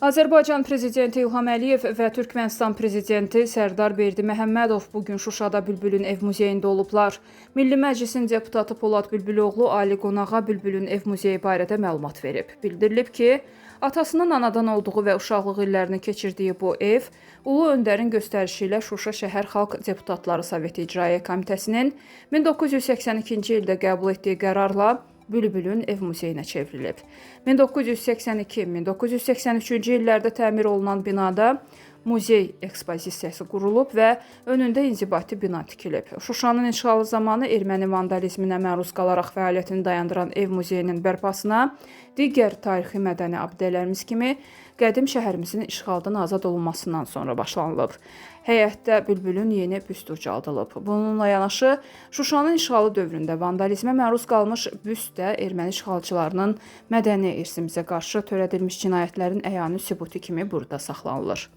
Azərbaycan Prezidenti İlham Əliyev və Türkmənistan Prezidenti Sərdar Berdi Məhəmmədov bugün Şuşada Bülbülün ev muzeyində olublar. Milli Məclisin deputatı Polad Bülbüloğlu ali qonağa Bülbülün ev muzeyi barədə məlumat verib. Bildirilib ki, atasının anadan olduğu və uşaqlıq illərini keçirdiyi bu ev, Ulu Öndərin göstərişi ilə Şuşa Şəhər Xalq Deputatları Soveti İcraiyyə Komitəsinin 1982-ci ildə qəbul etdiyi qərarla Bülbülün ev muzeyinə çevrilib. 1982-1983-cü illərdə təmir olunan binada muzey ekspozisiyası qurulub və önündə inzibati bina tikilib. Şuşanın inşalı zamanı erməni vandalizminə məruz qalaraq fəaliyyətini dayandıran ev muzeyinin bərpasına digər tarixi mədəni abidələrimiz kimi qədim şəhərimizin işğaldan azad olunmasından sonra başlanılıb. Həyətdə Bülbülün yeni büst ucaldılıb. Bununla yanaşı, Şuşanın işğalı dövründə vandalizmə məruz qalmış büst də erməni işğalçılarının mədəni irsimizə qarşı törədilmiş cinayətlərin əyani sübutu kimi burada saxlanılır.